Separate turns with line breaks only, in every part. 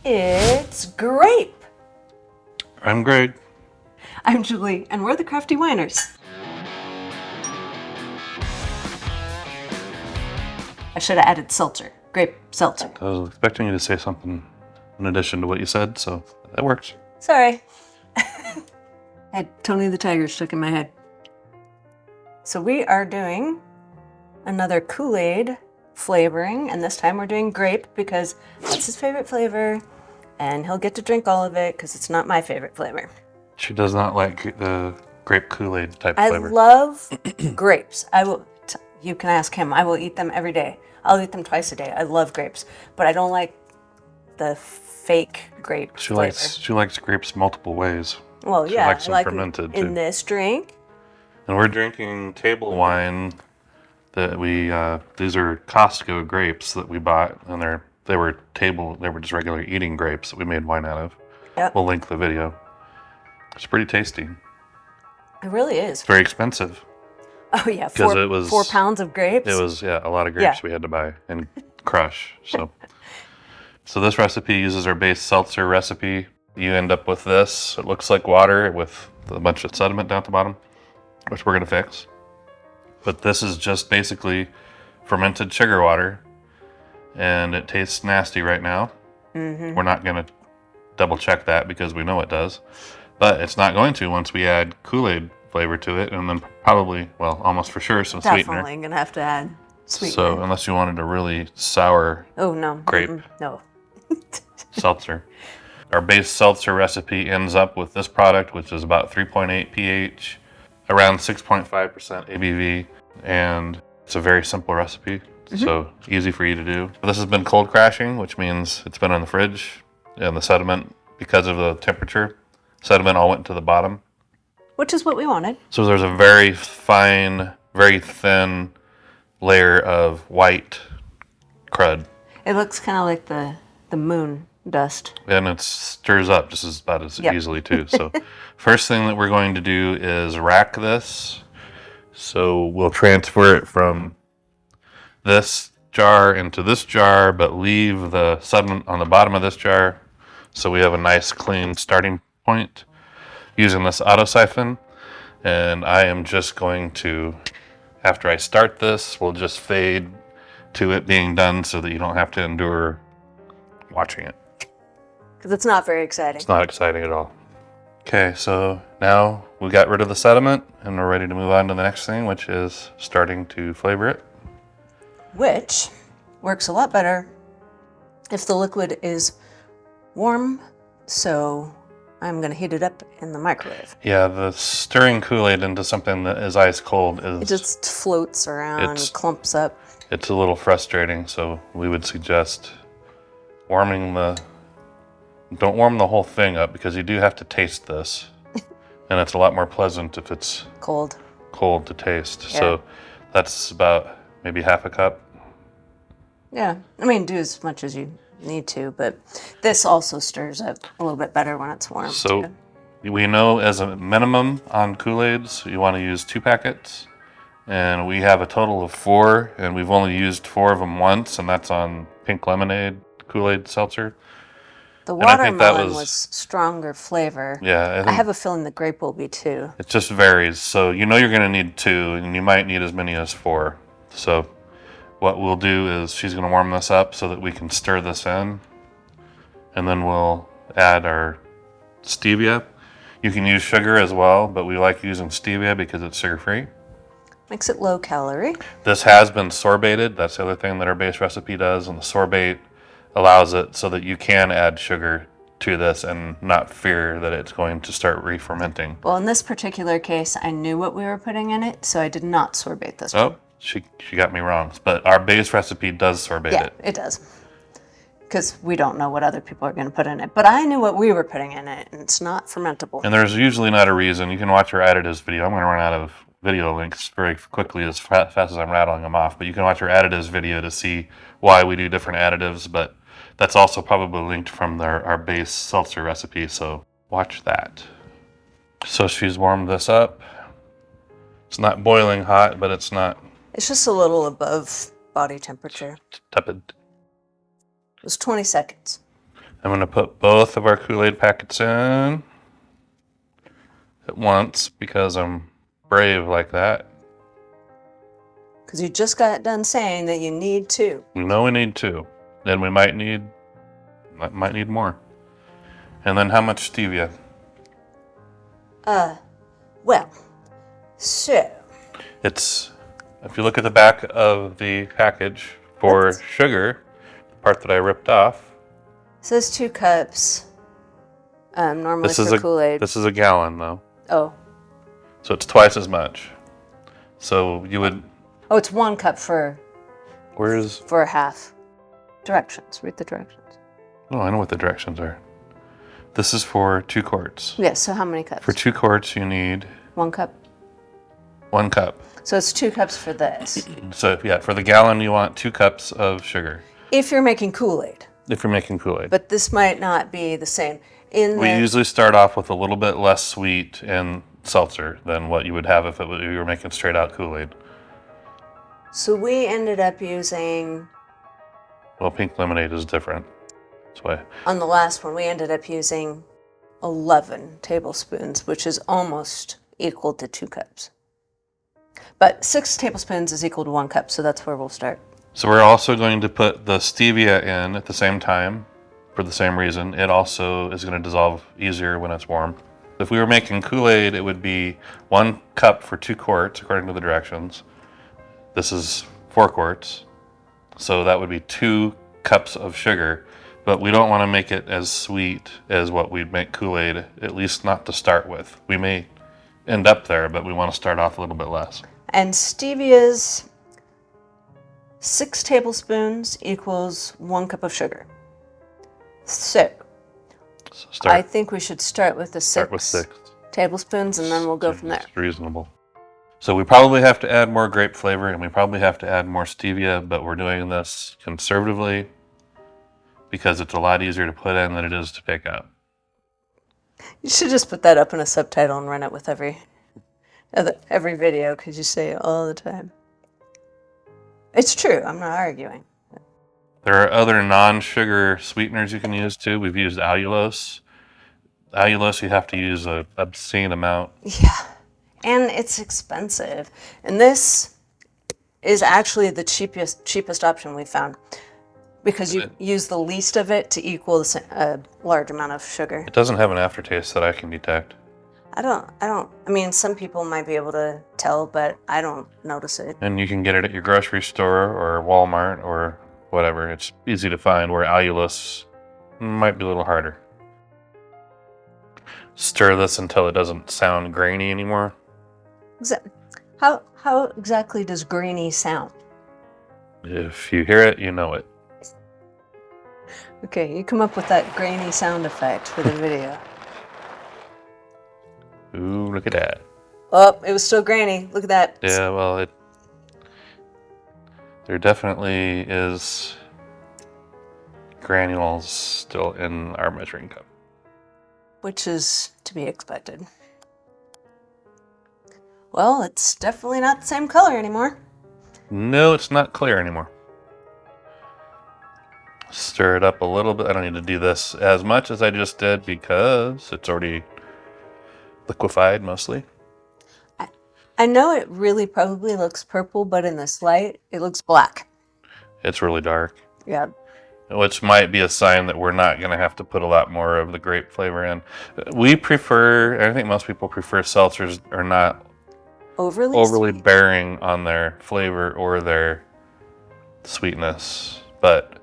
It's grape.
I'm Greg.
I'm Julie, and we're the Crafty Winers. I should have added seltzer. Grape seltzer.
I was expecting you to say something in addition to what you said, so that works.
Sorry. I had Tony the Tiger stuck in my head. So we are doing another Kool-Aid flavoring, and this time we're doing grape because that's his favorite flavor, and he'll get to drink all of it because it's not my favorite flavor.
She does not like the grape Kool-Aid type flavor.
I love grapes. You can ask him. I will eat them every day. I'll eat them twice a day. I love grapes, but I don't like the fake grape flavor.
She likes grapes multiple ways.
Well,
She
yeah,
likes
I
them
like
fermented
in
too.
this drink.
And we're drinking table wine that these are Costco grapes that we bought, and they were just regular eating grapes that we made wine out of.
Yep.
We'll link the video. It's pretty tasty.
It really is.
It's very expensive.
Oh yeah, 4 pounds of grapes.
It was a lot of grapes we had to buy and crush. So this recipe uses our base seltzer recipe. You end up with this. It looks like water with a bunch of sediment down at the bottom, which we're gonna fix. But this is just basically fermented sugar water, and it tastes nasty right now. Mm-hmm. We're not gonna double check that because we know it does, but it's not going to once we add Kool-Aid flavor to it, and then probably, well, almost for sure, some sweetener.
Definitely gonna have to add sweetener.
So unless you wanted a really sour grape
no
seltzer. Our base seltzer recipe ends up with this product, which is about 3.8 pH, around 6.5% ABV, and it's a very simple recipe, so easy for you to do. This has been cold crashing, which means it's been in the fridge, and the sediment, because of the temperature, sediment all went to the bottom.
Which is what we wanted.
So there's a very fine, very thin layer of white crud.
It looks kind of like the moon dust.
And it stirs up just about as easily too. So first thing that we're going to do is rack this. So we'll transfer it from this jar into this jar, but leave the sediment on the bottom of this jar so we have a nice clean starting point using this auto siphon. And I am just going to, after I start this, we'll just fade to it being done so that you don't have to endure watching it.
Because it's not very exciting.
It's not exciting at all. Okay, so now we got rid of the sediment and we're ready to move on to the next thing, which is starting to flavor it.
Which works a lot better if the liquid is warm, so I'm going to heat it up in the microwave.
Yeah, the stirring Kool-Aid into something that is ice cold is...
It just floats around, clumps up.
It's a little frustrating, so we would suggest don't warm the whole thing up because you do have to taste this. And it's a lot more pleasant if it's
cold
to taste.
Yeah.
So that's about maybe half a cup.
Yeah, I mean, do as much as you need to, but this also stirs up a little bit better when it's warm.
So we know as a minimum on Kool-Aids, you want to use 2 packets. And we have a total of 4, and we've only used 4 of them once, and that's on pink lemonade Kool-Aid seltzer.
The watermelon was stronger flavor.
Yeah.
I have a feeling the grape will be too.
It just varies. So you know you're going to need 2, and you might need as many as 4. So what we'll do is she's going to warm this up so that we can stir this in. And then we'll add our stevia. You can use sugar as well, but we like using stevia because it's sugar-free.
Makes it low calorie.
This has been sorbated. That's the other thing that our base recipe does, and the sorbate allows it so that you can add sugar to this and not fear that it's going to start re-fermenting.
Well, in this particular case, I knew what we were putting in it, so I did not sorbate this one.
Oh, she got me wrong. But our base recipe does sorbate it.
Yeah, it does. Because we don't know what other people are going to put in it. But I knew what we were putting in it, and it's not fermentable.
And there's usually not a reason. You can watch our additives video. I'm going to run out of video links very quickly as fast as I'm rattling them off. But you can watch our additives video to see why we do different additives. But that's also probably linked from our base seltzer recipe, so watch that. So she's warmed this up. It's not boiling hot, but it's not...
It's just a little above body temperature.
Tepid.
It was 20 seconds.
I'm going to put both of our Kool-Aid packets in at once because I'm brave like that.
Because you just got done saying that you need 2.
We know we need 2. Then we might need more. And then how much stevia?
Well, so
It's, if you look at the back of the package for sugar, the part that I ripped off.
It says 2 cups. Normally for Kool-Aid.
This is a gallon though.
Oh.
So it's twice as much. So you would.
Oh, it's 1 cup for a half. Directions. Read the directions.
Oh, I know what the directions are. This is for 2 quarts.
Yes, so how many cups?
For 2 quarts, you need
1 cup.
1 cup.
So it's 2 cups for this.
So yeah, for the gallon, you want 2 cups of sugar.
If you're making Kool-Aid.
If you're making Kool-Aid.
But this might not be the same.
We usually start off with a little bit less sweet in seltzer than what you would have if you were making straight out Kool-Aid.
So we ended up using...
Well, pink lemonade is different. That's why.
On the last one, we ended up using 11 tablespoons, which is almost equal to 2 cups. But 6 tablespoons is equal to 1 cup, so that's where we'll start.
So we're also going to put the stevia in at the same time for the same reason. It also is going to dissolve easier when it's warm. If we were making Kool-Aid, it would be 1 cup for 2 quarts, according to the directions. This is 4 quarts. So that would be 2 cups of sugar. But we don't want to make it as sweet as what we'd make Kool-Aid, at least not to start with. We may end up there, but we want to start off a little bit less.
And stevia's 6 tablespoons equals 1 cup of sugar. So I think we should start with the 6 tablespoons, and then we'll go from there.
It's reasonable. So we probably have to add more grape flavor, and we probably have to add more stevia, but we're doing this conservatively because it's a lot easier to put in than it is to pick up.
You should just put that up in a subtitle and run it with every video, because you say it all the time. It's true. I'm not arguing.
There are other non-sugar sweeteners you can use too. We've used allulose. Allulose, you have to use an obscene amount.
Yeah, and it's expensive. And this is actually the cheapest option we found, because you use the least of it to equal a large amount of sugar.
It doesn't have an aftertaste that I can detect.
I mean, some people might be able to tell, but I don't notice it.
And you can get it at your grocery store or Walmart or whatever. It's easy to find, where allulose might be a little harder. Stir this until it doesn't sound grainy anymore.
How exactly does grainy sound?
If you hear it, you know it.
Okay, you come up with that grainy sound effect for the video.
Ooh, look at that.
Oh, it was still grainy. Look at that.
Yeah, well, there definitely is granules still in our measuring cup.
Which is to be expected. Well, it's definitely not the same color anymore.
No, it's not clear anymore. Stir it up a little bit. I don't need to do this as much as I just did because it's already liquefied mostly.
I know it really probably looks purple, but in this light, it looks black.
It's really dark.
Yeah.
Which might be a sign that we're not going to have to put a lot more of the grape flavor in. We prefer, I think most people prefer seltzers are not overly bearing on their flavor or their sweetness, but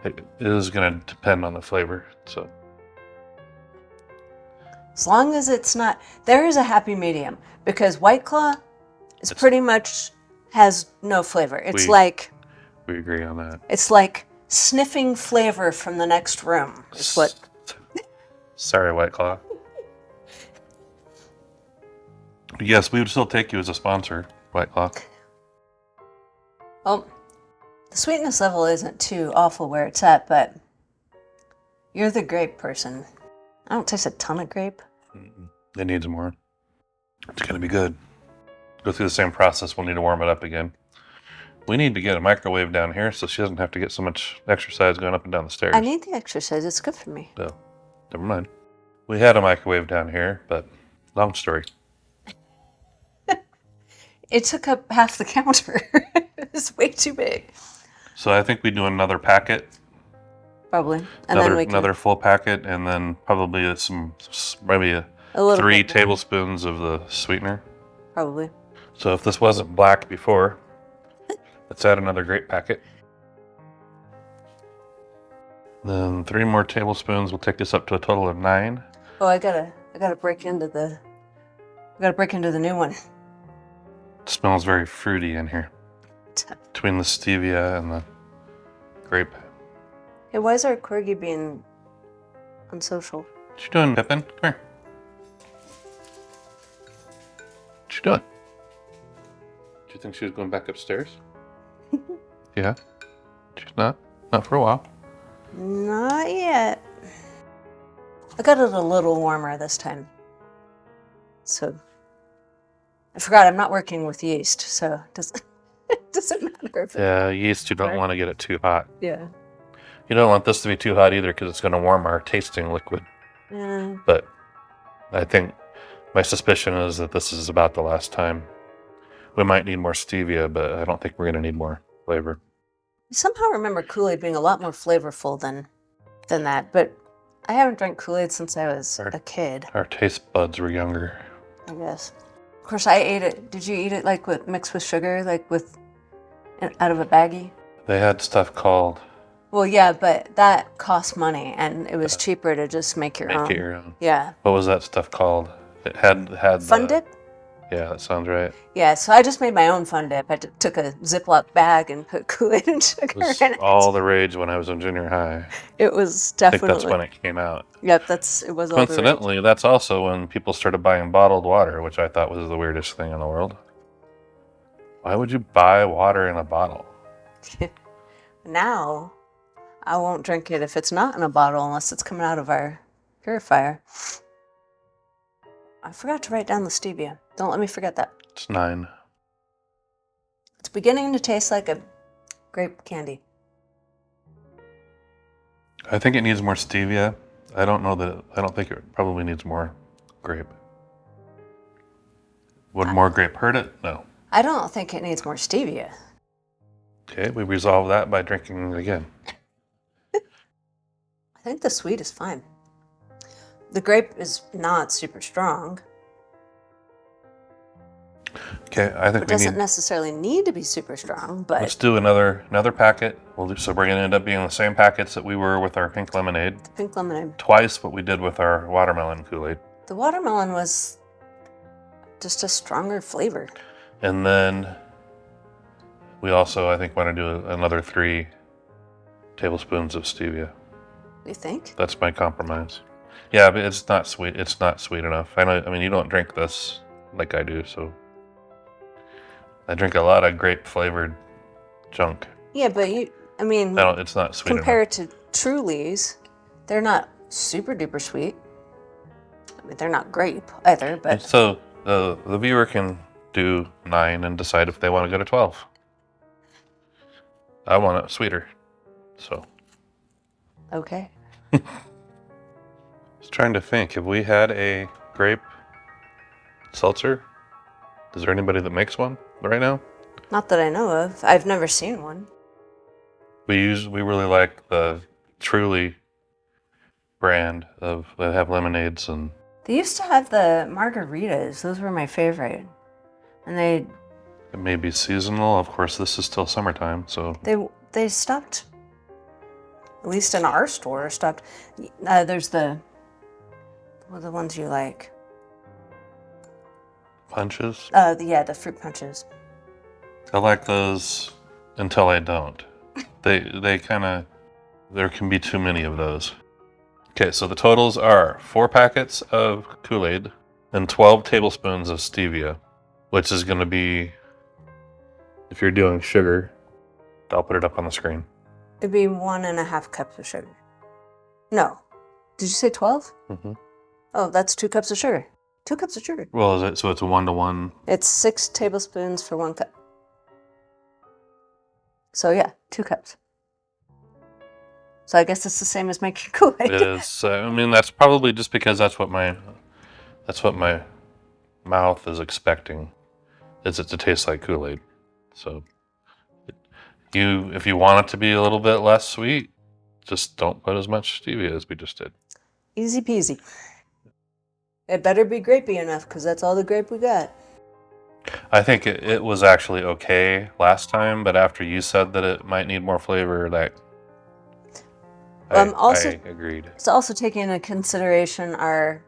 it is going to depend on the flavor. So,
as long as it's not, there is a happy medium, because White Claw is pretty much has no flavor. It's
we agree on that.
It's like sniffing flavor from the next room. Is what.
Sorry, White Claw. Yes, we would still take you as a sponsor, White Claw.
Well, the sweetness level isn't too awful where it's at, but you're the grape person. I don't taste a ton of grape.
It needs more. It's going to be good. Go through the same process. We'll need to warm it up again. We need to get a microwave down here so she doesn't have to get so much exercise going up and down the stairs.
I need the exercise. It's good for me.
No, never mind. We had a microwave down here, but long story.
It took up half the counter. It's way too big.
So I think we do another packet.
Probably. And
Another,
then we can,
another full packet, and then probably maybe
a little
3
bit more.
tablespoons of the sweetener.
Probably.
So if this wasn't black before, let's add another grape packet. Then 3 more tablespoons will take us up to a total of 9.
Oh, I gotta break into the new one.
It smells very fruity in here. Between the stevia and the grape.
Hey, why is our corgi being unsocial?
What you doing, Pippin? Come here. What you doing? Do you think she was going back upstairs? Yeah? She's not? Not for a while.
Not yet. I got it a little warmer this time. So I forgot I'm not working with yeast, so it doesn't matter if
Yeah, yeast, you don't want to get it too hot.
Yeah.
You don't want this to be too hot either because it's going to warm our tasting liquid.
Yeah.
But I think my suspicion is that this is about the last time. We might need more stevia, but I don't think we're going to need more flavor.
I somehow remember Kool-Aid being a lot more flavorful than that, but I haven't drank Kool-Aid since I was a kid,
Our taste buds were younger.
I guess. Of course, I ate it. Did you eat it like mixed with sugar, like out of a baggie?
They had stuff called
Well, yeah, but that cost money, and it was cheaper to just make your own.
Make It Your Own.
Yeah.
What was that stuff called? It had
Fun Dip?
Yeah, that sounds right.
Yeah, so I just made my own Fun Dip. I took a Ziploc bag and put Kool-Aid and sugar
It was
in it.
all the rage when I was in junior high.
It was
I think
definitely.
that's when it came out.
Yep, it was all the rage.
Coincidentally, that's also when people started buying bottled water, which I thought was the weirdest thing in the world. Why would you buy water in a bottle?
Now, I won't drink it if it's not in a bottle unless it's coming out of our purifier. I forgot to write down the stevia. Don't let me forget that.
It's 9.
It's beginning to taste like a grape candy.
I think it needs more stevia. I don't think it probably needs more grape. Would more grape hurt it? No.
I don't think it needs more stevia.
Okay, we resolve that by drinking it again.
I think the sweet is fine. The grape is not super strong.
Okay, I think
It doesn't necessarily need to be super strong, but
let's do another packet. So we're gonna end up being the same packets that we were with our pink lemonade.
the pink lemonade.
Twice what we did with our watermelon Kool-Aid.
The watermelon was just a stronger flavor.
And then we also, I think, want to do another 3 tablespoons of stevia.
You think?
That's my compromise. Yeah, but it's not sweet. It's not sweet enough. I know. I mean, you don't drink this like I do, so I drink a lot of grape flavored junk.
Yeah, but
It's not sweet
compared to Truly's, they're not super duper sweet. I mean, they're not grape either,
enough.
but
So the viewer can do 9 and decide if they want to go to 12. I want it sweeter, so.
okay.
I was trying to think. Have we had a grape seltzer? Is there anybody that makes one right now?
Not that I know of. I've never seen one.
We really like the Truly brand they have lemonades and
They used to have the margaritas. Those were my favorite. And
it may be seasonal. Of course, this is still summertime, so
they stopped, at least in our store, stopped. There's what are the ones you like?
punches.
The fruit punches.
I like those until I don't. They kind of, there can be too many of those. Okay, so the totals are 4 packets of Kool-Aid and 12 tablespoons of stevia, which is going to be, if you're doing sugar, I'll put it up on the screen.
It'd be 1.5 cups of sugar. No. Did you say 12?
Mm-hmm.
Oh, that's 2 cups of sugar. 2 cups of sugar.
Well, so it's a 1-to-1?
It's 6 tablespoons for 1 cup. So yeah, 2 cups. So I guess it's the same as making Kool-Aid.
It is. I mean, that's probably just because that's what my mouth is expecting, is it to taste like Kool-Aid. So if you want it to be a little bit less sweet, just don't put as much stevia as we just did.
Easy peasy. It better be grapey enough, because that's all the grape we got.
I think it was actually okay last time, but after you said that it might need more flavor, I agreed.
It's also taking into consideration our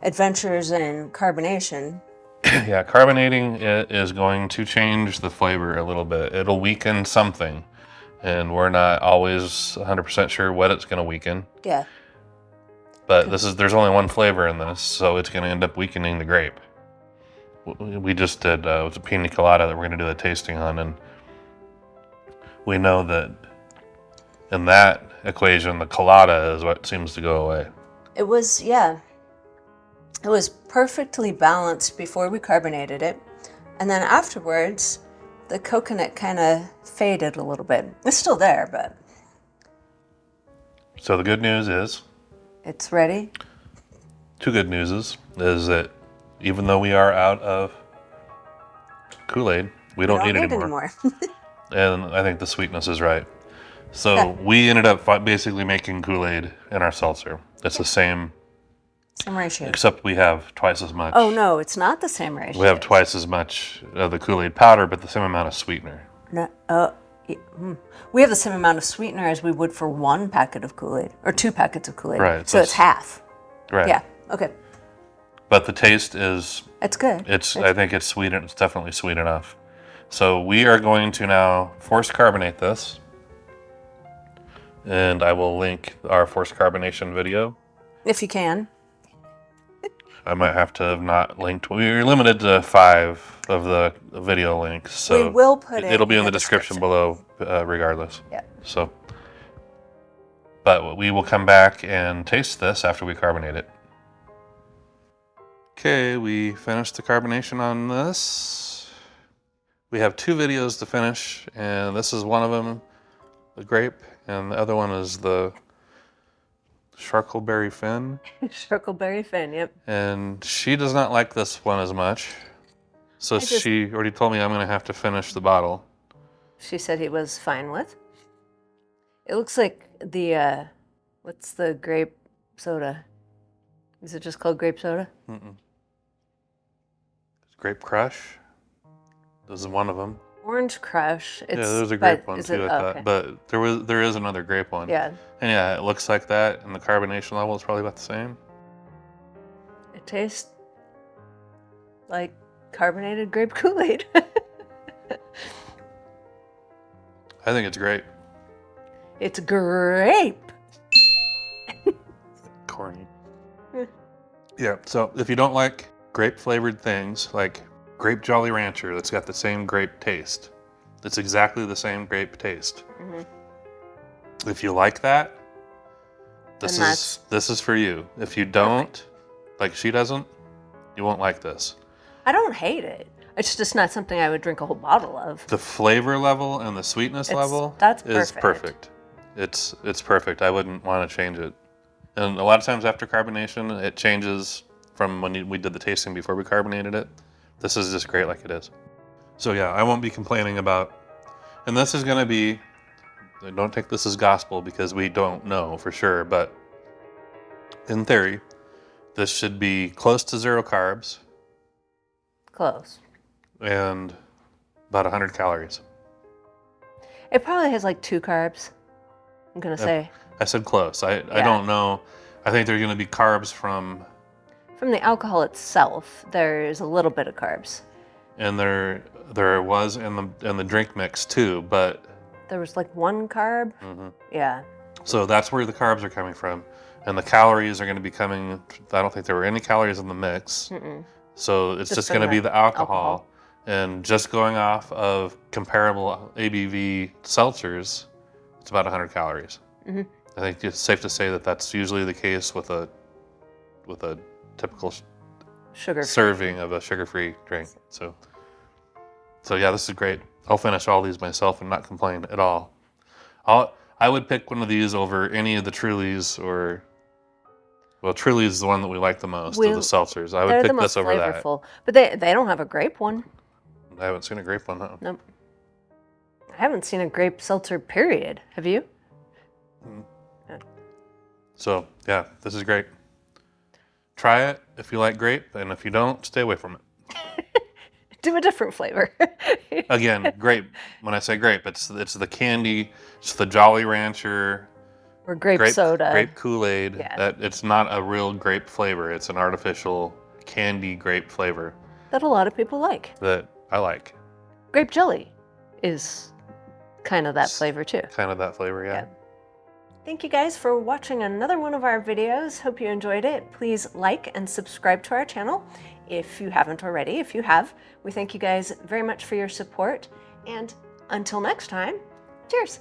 adventures in carbonation.
Yeah, carbonating is going to change the flavor a little bit. It'll weaken something, and we're not always 100% sure what it's going to weaken.
Yeah.
But there's only one flavor in this, so it's going to end up weakening the grape. We just did, it was a pina colada that we're going to do a tasting on, and we know that in that equation, the colada is what seems to go away.
It was perfectly balanced before we carbonated it. And then afterwards, the coconut kind of faded a little bit. It's still there, but...
So the good news is...
It's ready.
2 good news is that even though we are out of Kool-Aid, we don't need it anymore. And I think the sweetness is right. So we ended up basically making Kool-Aid in our seltzer. It's the same
ratio.
Except we have twice as much.
Oh, no, it's not the same ratio.
We have twice as much of the Kool-Aid powder, but the same amount of sweetener.
No, we have the same amount of sweetener as we would for 1 packet of Kool-Aid, or 2 packets of Kool-Aid.
Right.
So it's half.
Right.
Yeah, okay.
But the taste is...
It's good.
I think it's sweet. It's definitely sweet enough. So we are going to now force carbonate this. And I will link our forced carbonation video.
If you can.
I might have to have not linked. We're limited to 5 of the video links. So
we will put it.
It'll be in the description below, regardless.
Yeah.
So, but we will come back and taste this after we carbonate it. Okay, we finished the carbonation on this. We have 2 videos to finish, and this is one of them, the grape, and the other one is the Charcoalberry Fin.
Charcoalberry Fin, yep.
And she does not like this one as much. So she already told me I'm going to have to finish the bottle.
She said he was fine with. It looks like the, what's the grape soda? Is it just called grape soda?
Mm-mm. Grape Crush. This is one of them.
Orange Crush.
Yeah, there's a grape one too, I thought. But there is another grape one.
Yeah.
And yeah, it looks like that, and the carbonation level is probably about the same.
It tastes like carbonated grape Kool-Aid.
I think it's great.
It's grape.
Corny. Yeah, so if you don't like grape-flavored things, like Grape Jolly Rancher that's got the same grape taste, it's exactly the same grape taste. Mm-hmm. If you like that, this is for you. If you don't, like she doesn't, you won't like this.
I don't hate it. It's just not something I would drink a whole bottle of.
The flavor level and the sweetness level is perfect. It's perfect. I wouldn't want to change it. And a lot of times after carbonation, it changes from when we did the tasting before we carbonated it. This is just great like it is. So yeah, I won't be complaining about, and this is going to be, don't take this as gospel because we don't know for sure, but in theory, this should be close to 0 carbs.
Close.
And about 100 calories.
It probably has like 2 carbs, I'm going to say.
I said close. I don't know. I think there are going to be carbs from
the alcohol itself. There's a little bit of carbs.
And there was in the drink mix too, but
there was like 1 carb.
Mm-hmm.
Yeah.
So that's where the carbs are coming from, and the calories are going to be coming. I don't think there were any calories in the mix. Mm-mm. So it's just going to be the alcohol. And just going off of comparable ABV seltzers, it's about 100 calories. Mm-hmm. I think it's safe to say that that's usually the case with a typical serving of a sugar-free drink. So yeah, this is great. I'll finish all these myself and not complain at all. I would pick one of these over any of the Trulies or, well, Truly is the one that we like the most of the seltzers. I would
They're
pick
the most
this over that.
flavorful, but they don't have a grape one.
I haven't seen a grape one, huh?
Nope. I haven't seen a grape seltzer, period. Have you?
Mm. So, yeah, this is great. Try it if you like grape, and if you don't, stay away from it.
Do a different flavor.
Again, grape. When I say grape, it's the candy, it's the Jolly Rancher,
or grape soda.
Grape Kool-Aid.
Yeah.
That it's not a real grape flavor. It's an artificial candy grape flavor
That a lot of people like.
that I like.
Grape jelly is kind of that flavor too.
Kind of that flavor, yeah.
Thank you guys for watching another one of our videos. Hope you enjoyed it. Please like and subscribe to our channel if you haven't already. If you have, we thank you guys very much for your support. And until next time, cheers.